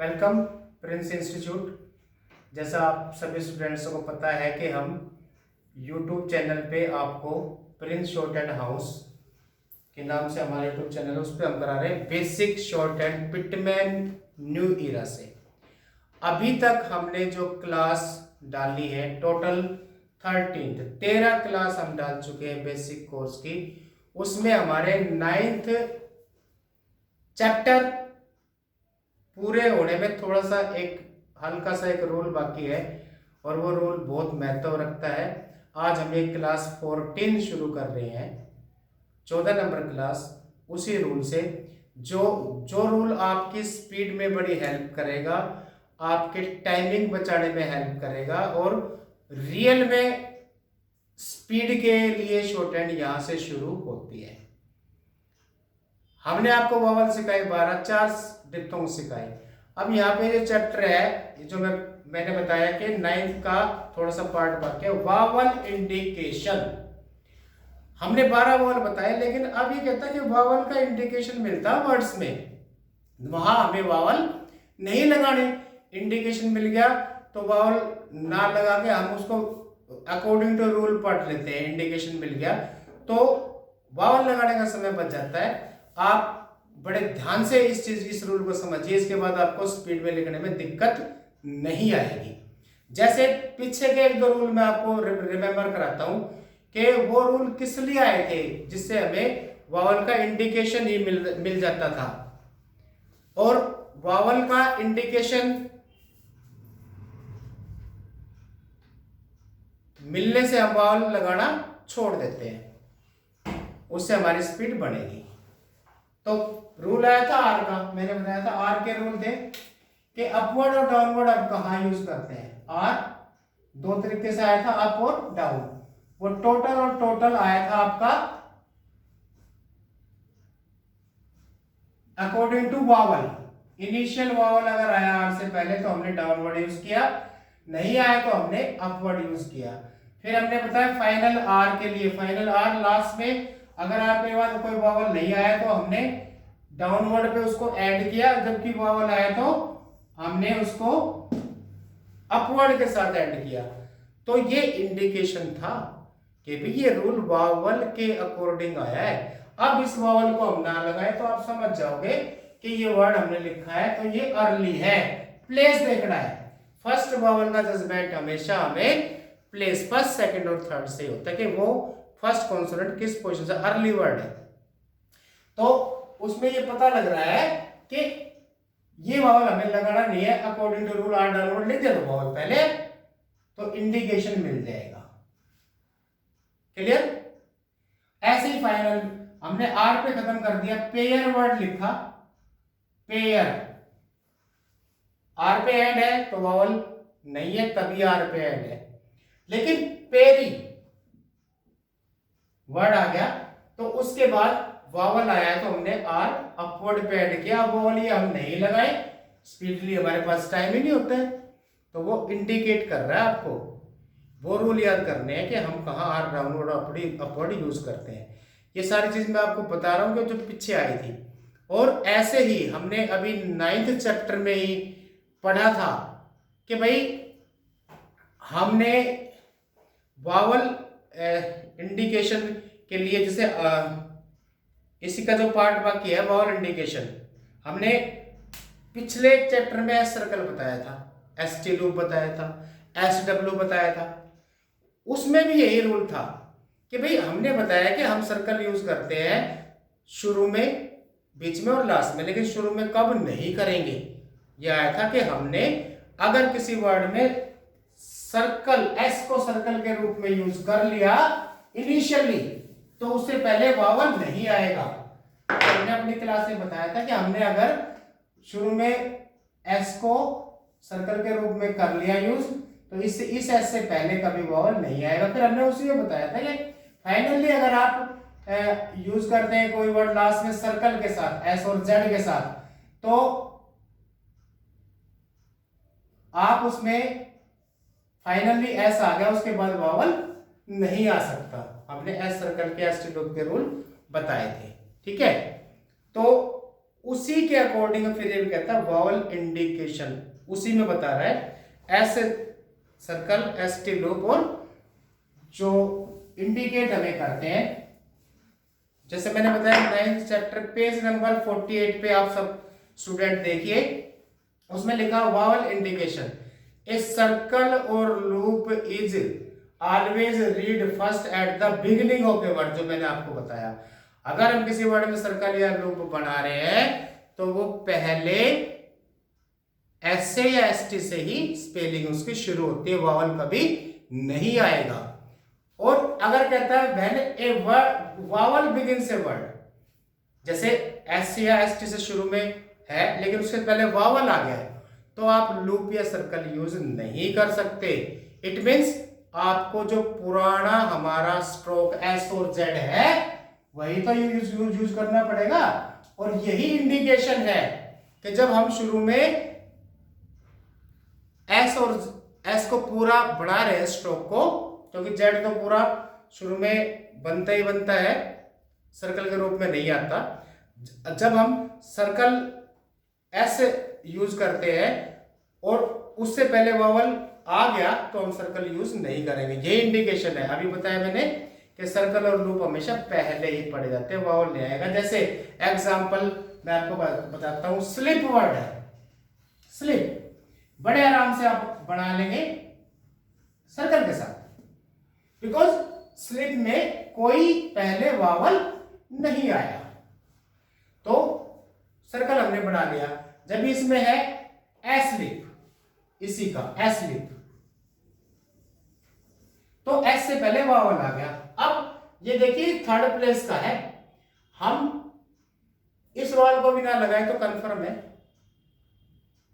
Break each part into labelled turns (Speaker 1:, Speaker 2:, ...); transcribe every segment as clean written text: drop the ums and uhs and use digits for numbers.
Speaker 1: Welcome Prince institute. जैसा आप सभी स्टूडेंट्स को पता है कि हम यूट्यूब चैनल पे आपको प्रिंस शॉर्ट एंड हाउस के नाम से हमारा यूट्यूब चैनल है, उस पर हम करा रहे हैं basic short and Pitman new era से। अभी तक हमने जो क्लास डाली है टोटल 13 क्लास हम डाल चुके हैं बेसिक कोर्स की। उसमें हमारे 9th चैप्टर पूरे होने में थोड़ा सा एक हल्का सा एक रूल बाकी है और वो रूल बहुत महत्व रखता है। आज हम एक क्लास 14 शुरू कर रहे हैं, 14 नंबर क्लास। उसी रूल से जो जो रूल आपकी स्पीड में बड़ी हेल्प करेगा, आपके टाइमिंग बचाने में हेल्प करेगा और रियल में स्पीड के लिए शॉर्ट हैंड यहां से शुरू होती है। हमने आपको वावल सिखाई 12, 4 डिप्थोंग सिखाई। अब यहाँ पे जो चैप्टर है जो मैंने बताया कि 9th का थोड़ा सा पार्ट बाकी है, वावल इंडिकेशन। हमने 12 वावल बताए, लेकिन अब ये कहता है कि वावल का इंडिकेशन मिलता है वर्ड्स में, वहां हमें वावल नहीं लगाने। इंडिकेशन मिल गया तो वावल ना लगा के हम उसको अकॉर्डिंग टू रूल पढ़ लेते हैं। इंडिकेशन मिल गया तो वावल लगाने का समय बच जाता है। आप बड़े ध्यान से इस रूल को समझिए, इसके बाद आपको स्पीड में लिखने में दिक्कत नहीं आएगी। जैसे पीछे के 1-2 रूल मैं आपको रिमेंबर कराता हूं कि वो रूल किस लिए आए थे, जिससे हमें वावल का इंडिकेशन ही मिल जाता था। और वावल का इंडिकेशन मिलने से हम वावल लगाना छोड़ देते हैं, उससे हमारी स्पीड बढ़ेगी। तो रूल आया था आर का, मैंने बताया था आर के रूल थे कि अपवर्ड और डाउनवर्ड अब कहां यूज करते हैं। आर 2 तरीके से आया था, अप और डाउन। वो टोटल और टोटल आया था आपका according to vowel. Initial vowel अगर आया आर से पहले तो हमने डाउनवर्ड यूज किया, नहीं आया तो हमने अपवर्ड यूज किया। फिर हमने बताया फाइनल आर के लिए, फाइनल आर लास्ट में अगर आर के बाद कोई वावल नहीं आया तो हमने डाउनवर्ड पे उसको ऐड किया, जबकि वावल आया तो हमने उसको अपवर्ड के साथ ऐड किया। तो ये इंडिकेशन था कि भाई ये रूल वावल के अकॉर्डिंग आया है। अब इस वावल को हम ना लगाए तो आप समझ जाओगे कि ये वर्ड हमने लिखा है तो ये अर्ली है। प्लेस देखना है, फर्स्ट वावल का जजमेंट हमेशा हमें प्लेस फर्स्ट, सेकंड और थर्ड से होता है कि वो फर्स्ट कॉन्सोनेंट किस पोजीशन से, अर्ली वर्ड है। तो उसमें ये पता लग रहा है कि ये वावल हमें लगाना नहीं है, according to rule R downward लिख दिया तो वावल पहले, तो इंडिकेशन मिल जाएगा। क्लियर? ऐसे ही फाइनल हमने आर पे खत्म कर दिया, पेयर वर्ड लिखा, पेयर आर पे एंड है तो वावल नहीं है, तभी आर पे एंड है। लेकिन पेरी वर्ड आ गया तो उसके बाद वावल आया तो हमने आर अपवर्ड पे ऐड किया। वावल ये हम नहीं लगाए, स्पीडली हमारे पास टाइम ही नहीं होता है, तो वो इंडिकेट कर रहा है आपको। वो रूल याद करने हैं कि हम कहाँ आर डाउनवर्ड अपवर्ड यूज करते हैं। ये सारी चीज मैं आपको बता रहा हूँ कि जो पीछे आई थी। और ऐसे ही हमने अभी 9th चैप्टर में ही पढ़ा था कि भाई हमने वावल इंडिकेशन के लिए, जैसे इसी का जो पार्ट बाकी है वावल इंडिकेशन, हमने पिछले चैप्टर में एस सर्कल बताया था, एस टी लूप बताया था, एस डब्ल्यू बताया था। उसमें भी यही रूल था कि भाई हमने बताया कि हम सर्कल यूज करते हैं शुरू में, बीच में और लास्ट में, लेकिन शुरू में कब नहीं करेंगे। यह आया था कि हमने अगर किसी वर्ड में सर्कल, एस को सर्कल के रूप में यूज कर लिया इनिशियली तो उससे पहले वावल नहीं आएगा। हमने अपनी क्लास में बताया था कि हमने अगर शुरू में एस को सर्कल के रूप में कर लिया यूज तो इस एस से पहले कभी वावल नहीं आएगा। फिर हमने उसी में बताया था कि फाइनली अगर आप यूज करते हैं कोई वर्ड लास्ट में सर्कल के साथ, एस और जेड के साथ, तो आप उसमें फाइनली एस आ गया, उसके बाद वावल नहीं आ सकता। हमने एस सर्कल के एस टी लूप के रूल बताए थे, ठीक है। तो उसी के अकॉर्डिंग फिर ये भी कहता है वावल इंडिकेशन, उसी में बता रहा है S circle, S T loop, और जो इंडिकेट हमें करते हैं, जैसे मैंने बताया 9th चैप्टर पेज नंबर 48 पे आप सब स्टूडेंट देखिए, उसमें लिखा वावल इंडिकेशन, ए सर्कल और loop is always read first at the beginning of a word, जो मैंने आपको बताया। अगर हम किसी वर्ड में सर्कल या लूप बना रहे हैं तो वो पहले एस से या एस टी से ही स्पेलिंग उसकी शुरू होती है, वावल कभी नहीं आएगा। और अगर कहता है when a word vowel begins a word, जैसे एस या एस टी से शुरू में है लेकिन उससे पहले वावल आ गया है, तो आप लूप या सर्कल यूज नहीं कर सकते। इट मीन्स आपको जो पुराना हमारा स्ट्रोक एस और जेड है वही तो यूज करना पड़ेगा। और यही इंडिकेशन है कि जब हम शुरू में एस और एस को पूरा बढ़ा रहे हैं स्ट्रोक को, क्योंकि जेड तो पूरा शुरू में बनता ही बनता है, सर्कल के रूप में नहीं आता। जब हम सर्कल एस यूज करते हैं और उससे पहले वावल आ गया तो हम सर्कल यूज नहीं करेंगे, ये इंडिकेशन है। अभी बताया मैंने कि सर्कल और लूप हमेशा पहले ही पड़े जाते हैं, वावल नहीं आएगा। जैसे एग्जांपल मैं आपको बताता हूं, स्लिप वर्ड है, स्लिप बड़े आराम से आप बना लेंगे सर्कल के साथ, बिकॉज स्लिप में कोई पहले वावल नहीं आया, तो सर्कल हमने बना लिया। जब इसमें है एस्लिप, इसी का एस्लिप, तो एस से पहले वावल आ गया। अब ये देखिए थर्ड प्लेस का है, हम इस वावल को भी ना लगाए तो कंफर्म है,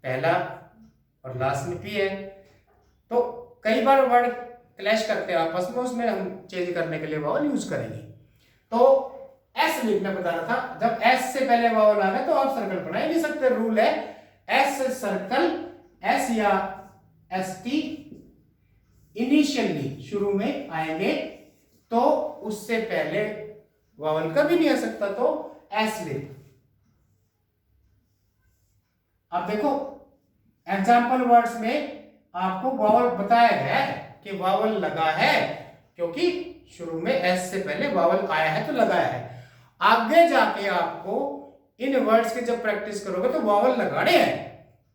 Speaker 1: पहला और लास्ट में पी है। तो कई बार वर्ड क्लैश करते हैं आपस में, उसमें हम चेंज करने के लिए वावल यूज करेंगे। तो एस लिखना बता रहा था, जब एस से पहले वावल आ गया तो आप सर्कल बना ही नहीं सकते। रूल है एस सर्कल, एस या एस टी इनिशियली शुरू में आएंगे तो उससे पहले वावल कभी नहीं आ सकता, तो एस लिख। अब देखो एग्जाम्पल वर्ड्स में आपको वावल बताया गया है कि वावल लगा है, क्योंकि शुरू में एस से पहले वावल आया है तो लगाया है। आगे जाके आपको इन वर्ड्स की जब प्रैक्टिस करोगे तो वावल लगाने हैं,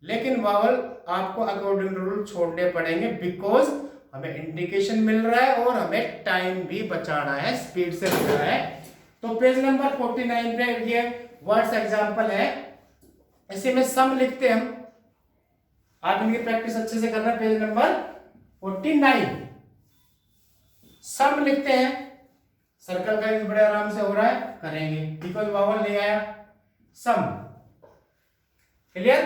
Speaker 1: लेकिन वावल आपको अकॉर्डिंग रूल छोड़ने पड़ेंगे, बिकॉज हमें इंडिकेशन मिल रहा है और हमें टाइम भी बचाना है, स्पीड से लिख रहा है। तो पेज नंबर 49 पे ये वर्ड्स एग्जांपल है, इसी में सम लिखते हैं हम, आप इनकी प्रैक्टिस अच्छे से करना। पेज नंबर 49 सम लिखते हैं, सर्कल का यूज बड़े आराम से हो रहा है, करेंगे, बिकॉज वावल नहीं आया, सम। क्लियर?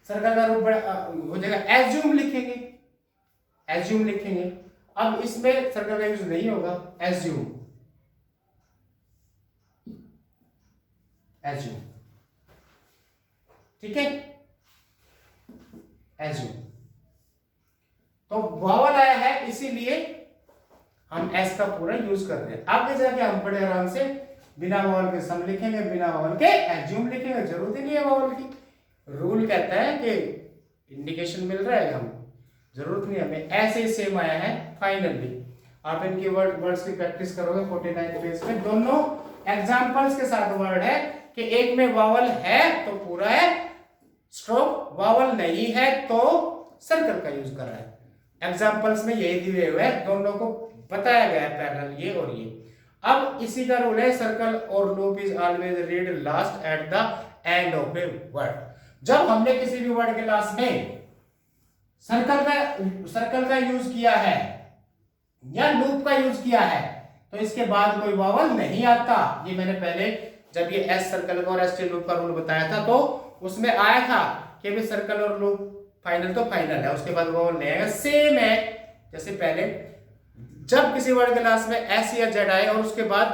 Speaker 1: सर्कल का रूप हो जाएगा, एज्यूम लिखेंगे, एज्यूम लिखेंगे। अब इसमें सर्कल का यूज नहीं होगा, एज्यूम, एज्यूम, ठीक है, एज्यूम। तो वावल आया है इसीलिए हम एस का पूरा यूज कर रहे हैं। आगे जाके हम बड़े आराम से बिना वावल के सम लिखेंगे, बिना वावल के एज्यूम लिखेंगे, जरूरत ही नहीं है वावल की। रूल कहता है कि इंडिकेशन मिल रहा है, हम जरूरत नहीं, हमें ऐसे ही सेम आया है। फाइनली आप इनकी वर्ड्स की प्रैक्टिस करोगे 49 पेज पे, दोनों एग्जांपल्स के साथ वर्ड है कि एक में वावल है तो पूरा है स्ट्रोक, वावल नहीं है तो सर्कल का यूज कर रहा है। एग्जांपल्स में यही दिए हुए हैं, दोनों को बताया गया है पैरेलल, ये और ये। अब इसी का रूल है, सर्कल और loop is always read last at the end of a word. जब हमने किसी भी वर्ड के लास्ट में सर्कल का यूज किया है या लूप का यूज किया है तो इसके बाद कोई वावल नहीं आता। ये मैंने पहले जब ये एस सर्कल का और एस टी लूप का रूल बताया था तो उसमें आया था कि भी सर्कल और लूप फाइनल तो फाइनल है, उसके बाद वावल नहीं आएगा। सेम है जैसे पहले, जब किसी वर्ड के लास्ट में एस या जेड आए और उसके बाद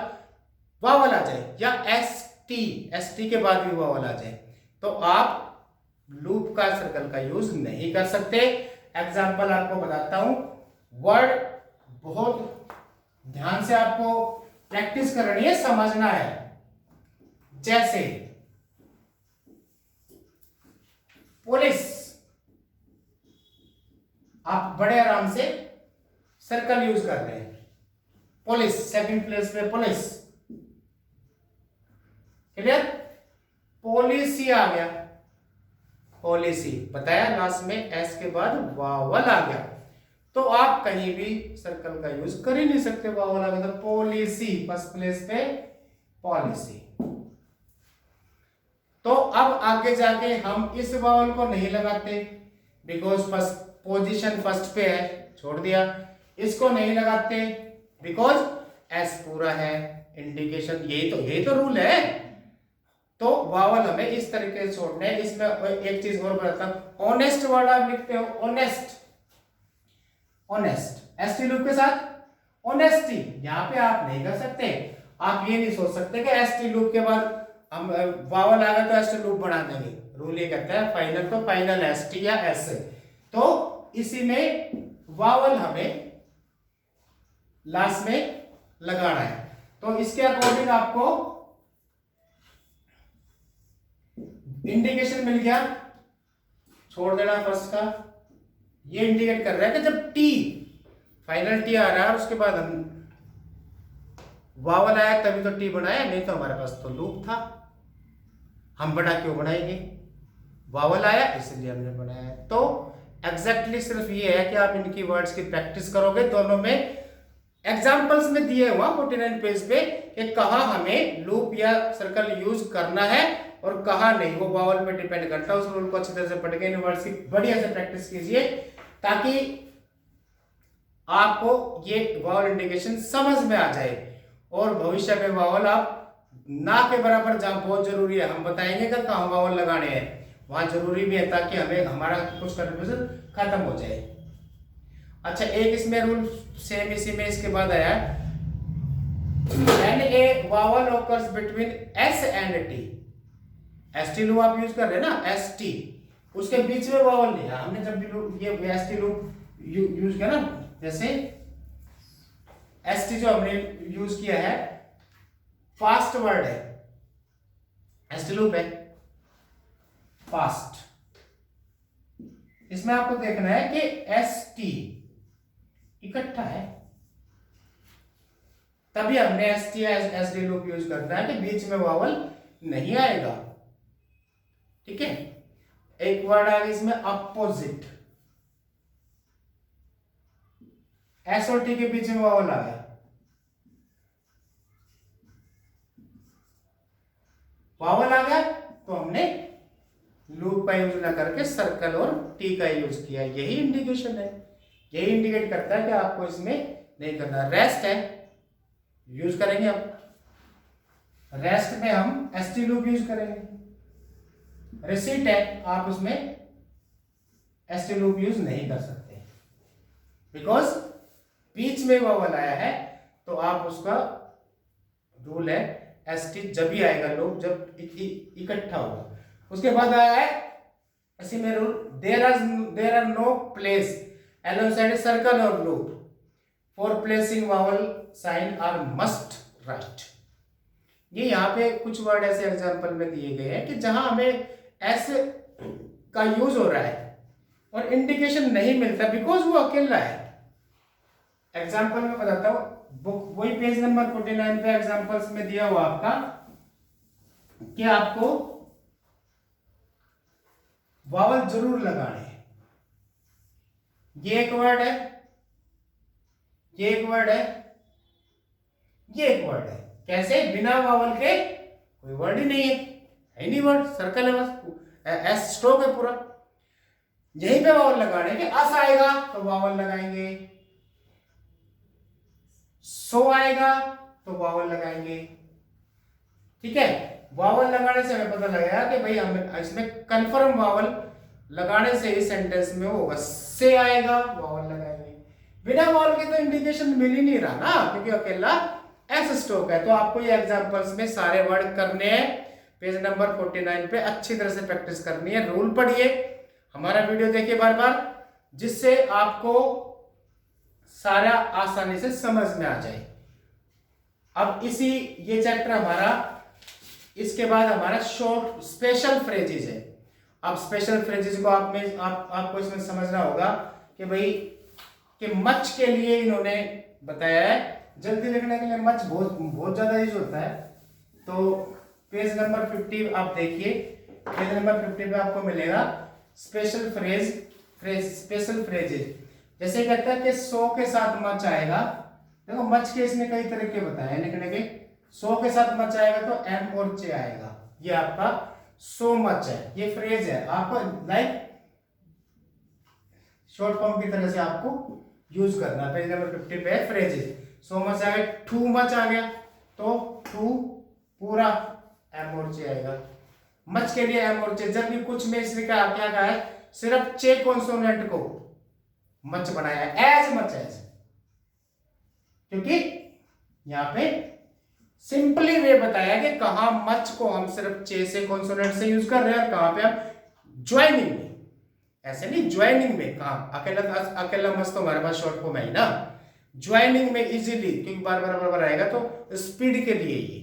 Speaker 1: वावल आ जाए, या एस टी के बाद भी वावल आ जाए, तो आप लूप का सर्कल का यूज नहीं कर सकते। एग्जाम्पल आपको बताता हूं, वर्ड बहुत ध्यान से आपको प्रैक्टिस करनी है, समझना है। जैसे पुलिस, आप बड़े आराम से सर्कल यूज कर रहे हैं। पुलिस, सेकंड प्लेस पे पुलिस, क्लियर। पॉलिसी आ गया, पॉलिसी बताया, लास्ट में एस के बाद वावल आ गया, तो आप कहीं भी सर्कल का यूज कर ही नहीं सकते, वावल आ गया तो पॉलिसी, फर्स्ट प्लेस पे पॉलिसी। तो अब आगे जाके हम इस वावल को नहीं लगाते बिकॉज फर्स्ट पोजीशन फर्स्ट पे है, छोड़ दिया। इसको नहीं लगाते बिकॉज एस पूरा है, इंडिकेशन, यही तो रूल है। तो वावल हमें इस तरीके से छोड़ने हैं। इसमें एक चीज और बताता हूं, ऑनेस्ट वर्ड आप लिखते हो, ऑनेस्ट, ऑनेस्ट एसटी लूप के साथ ऑनेस्टी, यहां पे आप नहीं कर सकते। आप ये नहीं सोच सकते कि एसटी लूप के बाद हम वावल आ गया तो एसटी लूप बना देंगे। रूल ये कहता है फाइनल तो फाइनल एसटी या एस, तो इसी में वावल हमें लास्ट में लगाना है। तो इसके अकॉर्डिंग आपको इंडिकेशन मिल गया, छोड़ देना फर्स्ट का। ये इंडिकेट कर रहा है कि जब टी, फाइनल टी आ रहा है और उसके बाद हम वावल आया तभी तो टी बनाया, नहीं तो हमारे पास तो लूप था, हम बना क्यों बनाएंगे, वावल आया इसलिए हमने बनाया। तो एग्जैक्टली सिर्फ ये है कि आप इनकी वर्ड्स की प्रैक्टिस करोगे। दोनों में एग्जांपल्स में दिए हुआ 49 पेज पे कि कहाँ हमें लूप या सर्कल यूज करना है और कहाँ नहीं, वो वावल पे डिपेंड करता है। उस रूल को अच्छी तरह से पढ़ के इन वर्ड्स की बढ़िया से प्रैक्टिस कीजिए ताकि आपको ये वावल इंडिकेशन समझ में आ जाए और भविष्य में वावल आप ना के बराबर जहां बहुत जरूरी है, हम बताएंगे कि कहाँ वावल लगाने हैं, वहां जरूरी भी है ताकि हमें हमारा कुछ कंफ्यूजन खत्म हो जाए। अच्छा, एक इसमें रूल सेम इसी में इसके बाद आया, when A vowel occurs between S and T, ST loop आप यूज कर रहे हैं ना, एसटी, उसके बीच में वावल नहीं है। हमने जब भी ये एसटी लूप यूज किया ना, जैसे एसटी जो हमने यूज किया है फास्ट वर्ड है, एसटी लूप है फास्ट, इसमें आपको देखना है कि एसटी इकट्ठा है, तभी हमने एसटी या एसटी लूप यूज करना है कि बीच में वावल नहीं आएगा। ठीक है, एक वर्ड आ गया इसमें अपोजिट, एस और टी के बीच में वावल आ गया, वावल आ गया तो हमने लूप का यूज ना करके सर्कल और टी का यूज किया, यही इंडिकेशन है, यही इंडिकेट करता है कि आपको इसमें नहीं करना। रेस्ट है, यूज करेंगे हम, रेस्ट में हम एसटी लूप यूज करेंगे। रिसीट है, आप उसमें एसटी लूप यूज नहीं कर सकते बिकॉज बीच में वावल आया है, तो आप उसका रूल है एसटी जब ही आएगा लूप जब इकट्ठा होगा। उसके बाद आया है इसी में rule, there are no place alongside circle और loop for placing vowel sign are must write. ये यहाँ पे कुछ वर्ड ऐसे एग्जांपल में दिए गए हैं कि जहां हमें एस का यूज हो रहा है और इंडिकेशन नहीं मिलता बिकॉज वो अकेला है। एग्जांपल में बताता हूं, बुक वही पेज नंबर 49 पे एग्जांपल्स में दिया हुआ आपका कि आपको वावल जरूर लगाने हैं। ये एक वर्ड है, ये एक वर्ड है, ये एक वर्ड है, कैसे, बिना वावल के कोई वर्ड ही नहीं है नहीं वर्ड, सर्कल है बस, एस स्ट्रोक है पूरा, यहीं पे वावल लगाने के। अस आएगा तो वावल लगाएंगे, सो आएगा तो वावल लगाएंगे। ठीक है, वावल लगाने से हमें पता लगेगा कि भाई हमें इसमें कंफर्म वावल लगाने से इस सेंटेंस में होगा, से आएगा वावल लगाएंगे। बिना वावल के तो इंडिकेशन मिल ही नहीं रहा ना, क्योंकि अकेला एस स्ट्रोक है। तो आपको ये एग्जांपल्स में सारे वर्ड करने हैं, पेज नंबर 49 पे अच्छी तरह से प्रैक्टिस करनी है। रूल पढ़िए, हमारा वीडियो देखिए बार बार, जिससे आपको सारा आसानी से समझ में आ जाए। अब ये चैप्टर हमारा, इसके बाद हमारा शॉर्ट स्पेशल फ्रेजेस है। अब स्पेशल फ्रेजेस को आपको इसमें समझना होगा कि भाई कि मच के लिए इन्होंने बताया है। जल्दी लिखने के लिए मच बहुत बहुत ज्यादा यूज होता है। तो पेज नंबर 50 आप देखिए, पेज नंबर 50 पे आपको मिलेगा स्पेशल स्पेशल फ्रेजेस। जैसे कहता है कि 100 के साथ मच आएगा। देखो मच के इसमें कई तरीके बताए हैं लिखने के। 100 के साथ मच आएगा तो एम और चे आएगा, ये आपका सो मच है, ये फ्रेज है। आपको लाइक शॉर्ट फॉर्म की तरह से आपको यूज करना है। पेज नंबर 50 पे फ्रेजेस। सो मच आ गया, टू मच आ गया तो टू पूरा एम और चे आएगा। मच के लिए एम और चे, जब भी कुछ में इसने क्या कहा है, सिर्फ चे कॉन्सोनेंट को मच बनाया है, एज मच एज, क्योंकि यहां पे सिंपली वे बताया कि कहां मच को हम सिर्फ चे से कॉन्सोनेंट से यूज कर रहे हैं और कहां पे हम ज्वाइनिंग में, ऐसे नहीं ज्वाइनिंग में, कहां अकेला मच तो हमारे पास शॉर्ट फॉर्म है ही ना। ज्वाइनिंग में इजीली, क्योंकि बार बार आएगा तो स्पीड के लिए ये।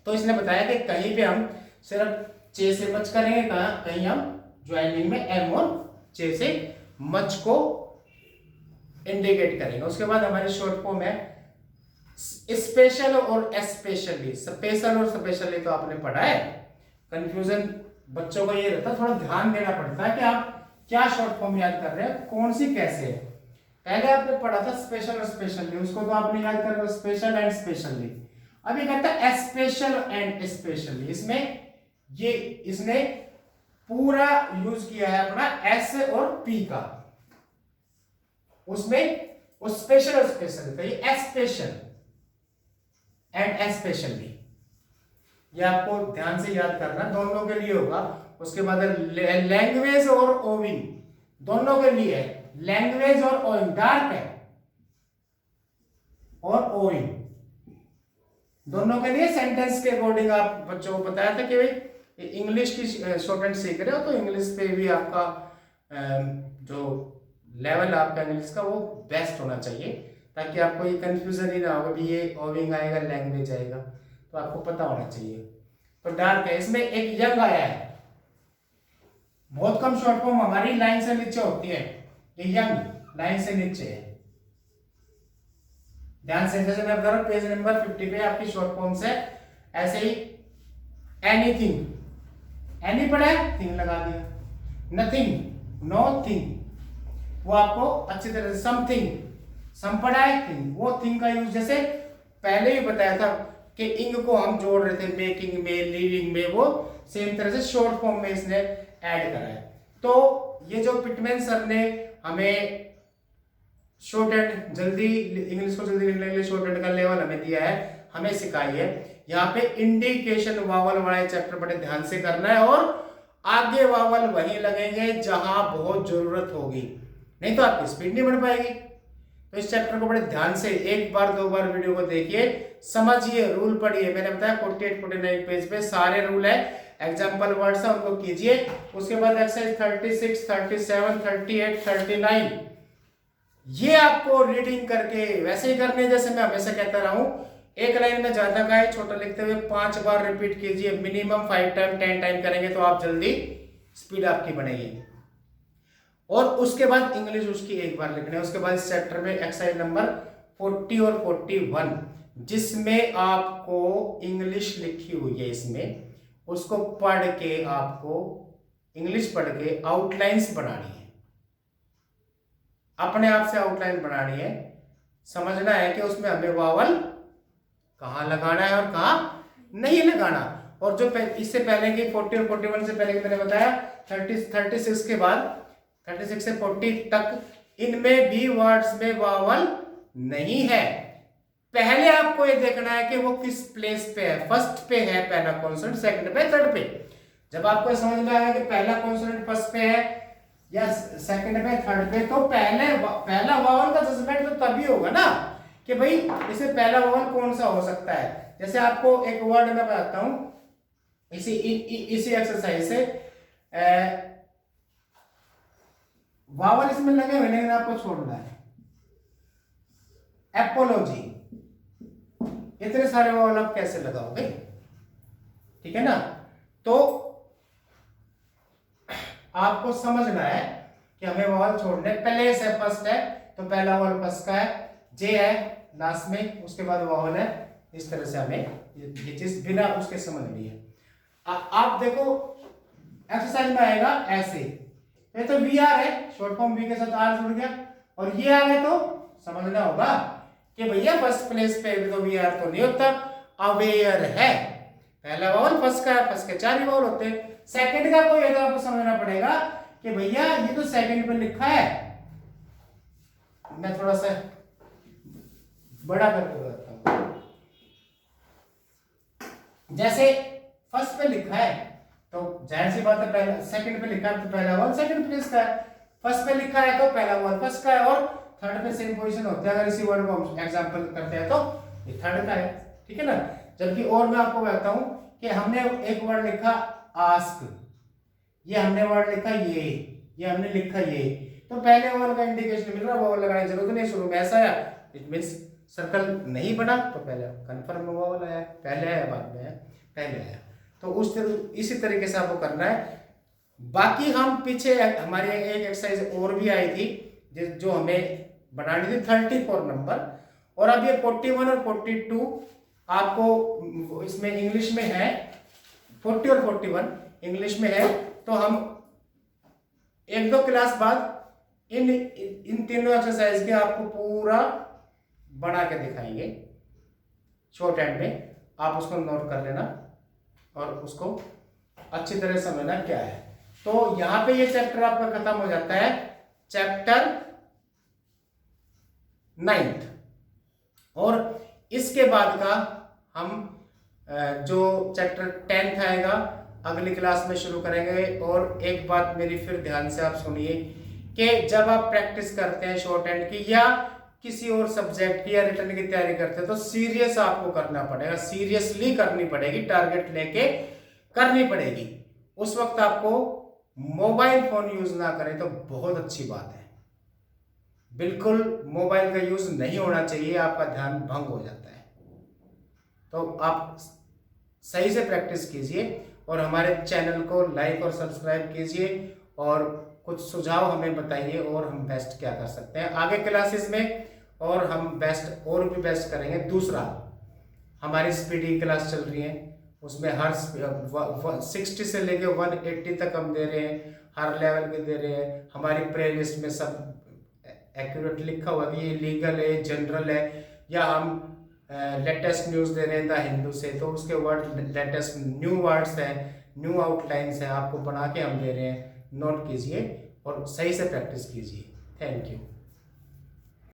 Speaker 1: तो इसने बताया कि कहीं पे हम सिर्फ चे से मच करेंगे, कहीं हम ज्वाइनिंग में एम और चे से मच को इंडिकेट करेंगे। उसके बाद हमारी शॉर्ट फॉर्म है स्पेशल और एस्पेशली। स्पेशल और स्पेशली तो आपने पढ़ा है, कंफ्यूजन बच्चों को ये रहता है, थोड़ा ध्यान देना पड़ता है कि आप क्या शॉर्ट फॉर्म याद कर रहे हैं, कौन सी कैसे है। पहले आपने पढ़ा था स्पेशल और स्पेशली, उसको तो आपने याद कर रहे हो स्पेशल एंड स्पेशली। अभी कहता है स्पेशल एंड स्पेशली। इसमें ये इसने पूरा यूज किया है अपना एस और पी का, उसमें उस स्पेशल और स्पेशल तो ये स्पेशल एंड एस्पेशली, ये आपको ध्यान से याद करना, दोनों के लिए होगा। उसके बाद लैंग्वेज और ओविंग, दोनों के लिए है, लैंग्वेज और ओविंग, डार्क है और ओविंग दोनों के लिए। सेंटेंस के अकॉर्डिंग आप बच्चों को बताया था कि भाई इंग्लिश की शॉर्ट हैंड सीख रहे हो तो इंग्लिश पे भी आपका जो लेवल आपका इंग्लिश का वो बेस्ट होना चाहिए, ताकि आपको ये कंफ्यूजन ही ना हो कि ये ओविंग आएगा लैंग्वेज आएगा, तो आपको पता होना चाहिए। तो डार्क है, इसमें एक यंग आया है, बहुत कम शॉर्ट फॉर्म हमारी लाइन से नीचे होती है, ये यंग लाइन से नीचे है। ध्यान से, जैसे मैं बता रहा हूं पेज नंबर 50 पे आपकी शॉर्ट फॉर्म से ऐसे ही एनीथिंग, एनी पढ़ा है, थिंग लगा दिया, नथिंग, नो थिंग, वो आपको अच्छी तरह से समथिंग, सम पढ़ा है, थिंग, वो थिंग का यूज जैसे पहले ही बताया था कि इंग को हम जोड़ रहे थे मेकिंग में, लिविंग में, वो सेम तरह से शॉर्ट फॉर्म में इसने ऐड करा है। तो ये जो पिटमैन सर ने हमें शॉर्ट हैंड जल्दी इंग्लिश को जल्दी लिखने के लिए शॉर्ट हैंड का लेवल हमें दिया है, हमें सिखाई है। यहाँ पे इंडिकेशन वावल वाले चैप्टर बड़े ध्यान से करना है और आगे वावल वहीं लगेंगे जहां बहुत जरूरत होगी, नहीं तो आपकी स्पीड नहीं बढ़ पाएगी। तो इस चैप्टर को बड़े ध्यान से एक बार दो बार वीडियो को देखिए, समझिए, रूल पढ़िए। मैंने बताया 48-49 पेज पे सारे रूल है, एग्जाम्पल वर्ड्स है, उनको कीजिए। उसके बाद एक्सरसाइज 36, 37, 38, 39 ये आपको रीडिंग करके वैसे ही करने जैसे मैं हमेशा कहता रहा हूं, एक लाइन में ज्यादा का है, छोटा लिखते हुए 5 बार रिपीट कीजिए, मिनिमम 5 टाइम 10 टाइम करेंगे तो आप जल्दी स्पीड आपकी बढ़ेगी। और उसके बाद इंग्लिश उसकी एक बार लिखनी है। उसके बाद इस चैप्टर में एक्सरसाइज नंबर 40 और 41 जिसमें आपको इंग्लिश लिखी हुई है, इसमें उसको पढ़ के आपको इंग्लिश पढ़ के आउटलाइंस बनानी है, अपने आप से आउटलाइन बनानी है। समझना है कि उसमें हमें वावल कहां लगाना है और कहां नहीं लगाना। और जो इससे पहले की 40 और 41 से पहले की मैंने बताया 36 के बाद 36 से 40 तक इनमें भी वर्ड्स में वावल नहीं है। पहले आपको ये देखना है कि वो किस प्लेस पे है, फर्स्ट पे है पहला कॉन्सोनेंट, सेकंड पे, थर्ड पे। जब आपको समझ में आएगा कि पहला कॉन्सोनेंट फर्स्ट पे है या सेकंड पे, थर्ड पे, तो पहला वावल का जजमेंट तो तभी होगा ना कि भाई इसमें पहला वावल कौन सा हो सकता है। जैसे आपको एक वर्ड में बताता हूं इसी एक्सरसाइज से, वावल इसमें लगे हुए लेकिन आपको छोड़ना है। एपोलॉजी, इतने सारे वावल आप कैसे लगाओगे, ठीक है ना। तो आपको समझना है कि हमें वॉवल छोड़ने, प्लेस है फर्स्ट है तो पहला वॉवल फर्स्ट का है, जे है लास्ट में, उसके बाद वॉवल है। इस तरह से हमें ये चीज बिना उसके समझनी है। आप देखो एक्सरसाइज में आएगा ऐसे, ये तो वी आर है, शॉर्ट फॉर्म वी के साथ आर जुड़ गया, और ये आ गया तो समझना होगा कि भैया फर्स्ट प्लेस पे भी तो वी आर तो नहीं होता, अवेयर है। पहला वॉवल फर्स्ट का है, फर्स्ट के 4 ही वॉवल होते हैं। सेकंड का कोई है तो आपको समझना पड़ेगा कि भैया ये तो सेकंड पे लिखा है, मैं थोड़ा सा बड़ा करके बताता हूं। जैसे फर्स्ट पे लिखा है तो जाहिर सी बात है, पहला सेकंड पे लिखा है तो पहला वॉवल सेकंड प्लेस का है, फर्स्ट पे लिखा है तो पहला वॉवल फर्स्ट का है, और थर्ड पे सेम पोजीशन होता है। अगर इसी वर्ड को हम एग्जांपल करते हैं तो ये थर्ड का है, ठीक है ना। जबकि और मैं आपको बताता हूं कि हमने एक वर्ड लिखा आस्क, ये हमने वर्ड लिखा ये हमने लिखा ये, तो पहले वॉवल का इंडिकेशन मिल रहा है, वॉवल लगाने की जरूरत नहीं। शुरू में ऐसा आया, इट मींस सर्कल नहीं बना तो पहले कंफर्म में वॉवल आया, पहले आया बाद में आया, पहले आया। तो उस तरह इसी तरीके से आपको करना है। बाकी हम पीछे हमारी एक एक्सरसाइज और भी आई थी जो हमें बनानी थी 34 नंबर, और अब ये 41 और 42 आपको इसमें इंग्लिश में है, 40 और 41 इंग्लिश में है। तो हम 1-2 क्लास बाद इन तीनों एक्सरसाइज के आपको पूरा बना के दिखाएंगे शॉर्ट हैंड में, आप उसको नोट कर लेना और उसको अच्छी तरह समझना क्या है। तो यहां पे ये चैप्टर आपका खत्म हो जाता है, चैप्टर 9th, और इसके बाद का हम जो चैप्टर 10th आएगा अगली क्लास में शुरू करेंगे। और एक बात मेरी फिर ध्यान से आप सुनिए कि जब आप प्रैक्टिस करते हैं शॉर्ट हैंड की या किसी और सब्जेक्ट की या रिटर्न की तैयारी करते हैं तो सीरियस आपको करना पड़ेगा, सीरियसली करनी पड़ेगी, टारगेट लेके करनी पड़ेगी। उस वक्त आपको मोबाइल फोन यूज ना करें तो बहुत अच्छी बात है, बिल्कुल मोबाइल का यूज नहीं होना चाहिए, आपका ध्यान भंग हो जाता है। तो आप सही से प्रैक्टिस कीजिए और हमारे चैनल को लाइक और सब्सक्राइब कीजिए, और कुछ सुझाव हमें बताइए और हम बेस्ट क्या कर सकते हैं आगे क्लासेस में, और हम बेस्ट और भी बेस्ट करेंगे। दूसरा, हमारी स्पीडी क्लास चल रही है, उसमें हर 60 से लेके 180 तक हम दे रहे हैं, हर लेवल के दे रहे हैं। हमारी प्ले लिस्ट में सब एक्यूरेट लिखा हुआ कि ये लीगल है, जनरल है, या हम लेटेस्ट न्यूज़ दे रहे हैं द हिंदू से तो उसके वर्ड लेटेस्ट न्यू वर्ड्स हैं, न्यू आउटलाइंस हैं, आपको बना के हम दे रहे हैं। नोट कीजिए और सही से प्रैक्टिस कीजिए। Thank you.